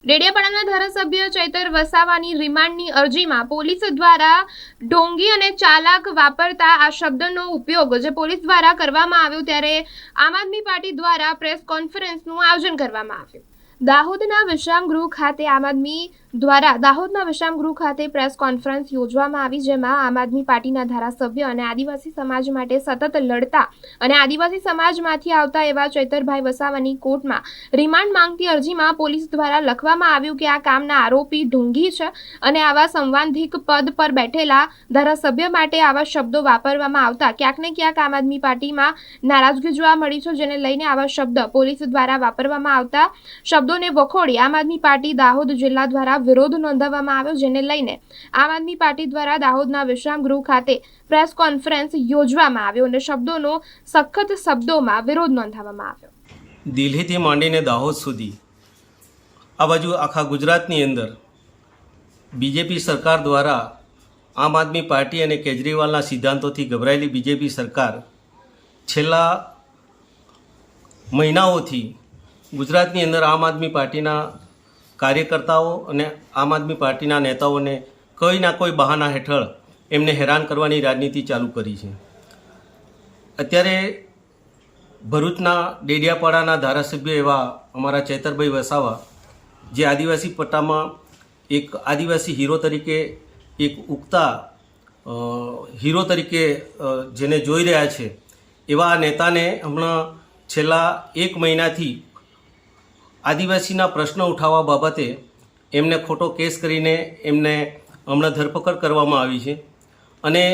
ડેડિયાપાડાના ધારાસભ્ય ચૈતર વસાવાની રિમાન્ડની અરજીમાં પોલીસ દ્વારા ઢોંગી અને ચાલાક વાપરતા આ શબ્દનો ઉપયોગ જે પોલીસ દ્વારા કરવામાં આવ્યો ત્યારે આમ આદમી પાર્ટી દ્વારા પ્રેસ કોન્ફરન્સનું આયોજન કરવામાં આવ્યું। દાહોદના વિશ્રામગૃહ ખાતે આમ આદમી દ્વારા દાહોદના વિશ્રામગૃહ ખાતે પ્રેસ કોન્ફરન્સ યોજવામાં આવી, જેમાં આમ આદમી પાર્ટીના ધારાસભ્ય અને આદિવાસી સમાજ માટે સતત લડતા અને આદિવાસી સમાજમાંથી આવતા એવા ચૈતરભાઈ વસાવાની કોર્ટમાં રિમાન્ડ માંગતી અરજીમાં પોલીસ દ્વારા લખવામાં આવ્યું કે આ કામના આરોપી ઢોંગી છે અને આવા સંવાદિક પદ પર બેઠેલા ધારાસભ્ય માટે આવા શબ્દો વાપરવામાં આવતા ક્યાંક ને ક્યાંક આમ આદમી પાર્ટીમાં નારાજગી જોવા મળી છે, જેને લઈને આવા શબ્દ પોલીસ દ્વારા વાપરવામાં આવતા શબ્દોને વખોડી આમ આદમી પાર્ટી દાહોદ જિલ્લા દ્વારા વિરોધ નોંધાવવામાં આવ્યો, જેને લઈને આમ આદમી પાર્ટી દ્વારા દાહોદના વિશ્રામગૃહ ખાતે પ્રેસ કોન્ફરન્સ યોજવામાં આવ્યો અને શબ્દોનો સખત શબ્દોમાં વિરોધ નોંધાવવામાં આવ્યો। દિલ્હીથી માંડીને દાહોદ સુધી આ બાજુ આખા ગુજરાતની અંદર બીજેપી સરકાર દ્વારા આમ આદમી પાર્ટી અને કેજરીવાલના સિદ્ધાંતોથી ગભરાયેલી બીજેપી સરકાર છેલ્લા મહિનાઓથી ગુજરાતની અંદર આમ આદમી પાર્ટીના કાર્યકર્તાઓ અને આમ આદમી પાર્ટીના નેતાઓને કોઈના કોઈ બહાના હેઠળ એમને હેરાન કરવાની રાજનીતિ ચાલુ કરી છે। અત્યારે ભરૂચના ડેડિયાપાડાના ધારાસભ્ય એવા અમારા ચૈતરભાઈ વસાવા જે આદિવાસી પટ્ટામાં એક આદિવાસી હીરો તરીકે એક ઉગતા હીરો તરીકે જેને જોઈ રહ્યા છે એવા નેતાને હમણાં છેલ્લા એક મહિનાથી આદિવાસીના પ્રશ્ન ઉઠાવવા બાબતે એમને ખોટો કેસ કરીને એમને હમણાં ધરપકડ કરવામાં આવી છે અને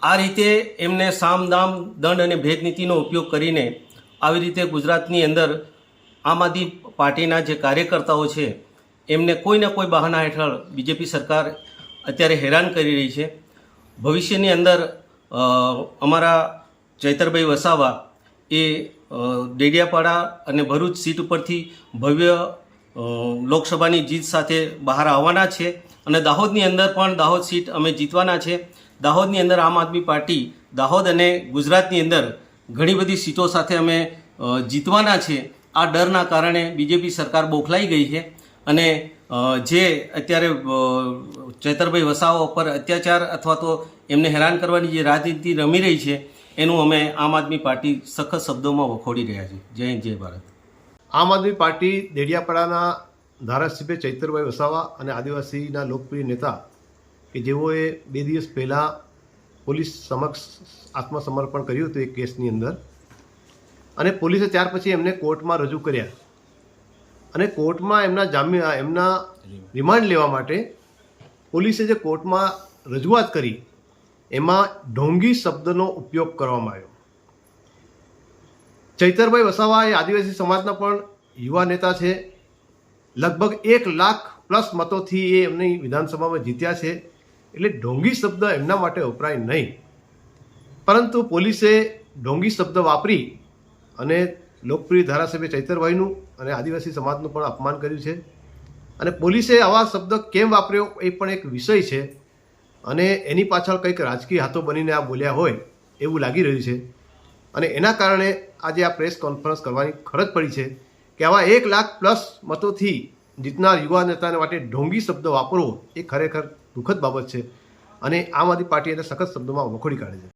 આ રીતે એમને સામ દામ દંડ અને ભેદ નીતિનો ઉપયોગ કરીને આવી રીતે ગુજરાતની અંદર આમ આદમી પાર્ટીના જે કાર્યકર્તાઓ છે એમને કોઈને કોઈ બહાના હેઠળ બીજેપી સરકાર અત્યારે હેરાન કરી રહી છે। ભવિષ્યની અંદર અમારા ચૈતરભાઈ વસાવા એ ડેડિયાપાડા અને ભરૂચ સીટ ઉપરથી ભવ્ય લોકસભાની જીત સાથે બહાર આવવાના છે અને દાહોદની અંદર પણ દાહોદ સીટ અમે જીતવાના છે। દાહોદની અંદર આમ આદમી પાર્ટી દાહોદ અને ગુજરાતની અંદર ઘણી બધી સીટો સાથે અમે જીતવાના છે। આ ડરના કારણે બીજેપી સરકાર બોખલાઈ ગઈ છે અને જે અત્યારે ચૈતરભાઈ વસાવા ઉપર અત્યાચાર અથવા તો એમને હેરાન કરવાની જે રાજનીતિ રમી રહી છે એનું અમે આમ આદમી પાર્ટી સખત શબ્દોમાં વખોડી રહ્યા છીએ। જય હિન્દ જય ભારત। આમ આદમી પાર્ટી ડેડિયાપાડાના ધારાસભ્ય ચૈતરભાઈ વસાવા અને આદિવાસીના લોકપ્રિય નેતા કે જેઓએ 2 દિવસ પહેલાં પોલીસ સમક્ષ આત્મસમર્પણ કર્યું હતું એક કેસની અંદર અને પોલીસે ત્યાર પછી એમને કોર્ટમાં રજૂ કર્યા અને કોર્ટમાં એમના રિમાન્ડ લેવા માટે પોલીસે જે કોર્ટમાં રજૂઆત કરી એમાં ઢોંગી શબ્દનો ઉપયોગ કરવામાં આવ્યો। ચૈતરભાઈ વસાવા એ આદિવાસી સમાજના પણ યુવા નેતા છે, લગભગ 1 લાખ પ્લસ મતોથી એ એમની વિધાનસભામાં જીત્યા છે, એટલે ઢોંગી શબ્દ એમના માટે વપરાય નહીં, પરંતુ પોલીસે ઢોંગી શબ્દ વાપરી અને લોકપ્રિય ધારાસભ્ય ચૈતરભાઈનું અને આદિવાસી સમાજનું પણ અપમાન કર્યું છે અને પોલીસે આવા શબ્દ કેમ વાપર્યો એ પણ એક વિષય છે અને એની પાછળ કંઈક રાજકીય હાથો બનીને આ બોલ્યા હોય એવું લાગી રહ્યું છે અને એના કારણે આજે આ પ્રેસ કોન્ફરન્સ કરવાની ફરજ પડી છે કે આવા 1 લાખ પ્લસ મતોથી જીતનાર યુવા નેતાને માટે ઢોંગી શબ્દ વાપરવો એ ખરેખર દુઃખદ બાબત છે અને આમ આદમી પાર્ટી એને સખત શબ્દોમાં વખોડી કાઢે છે।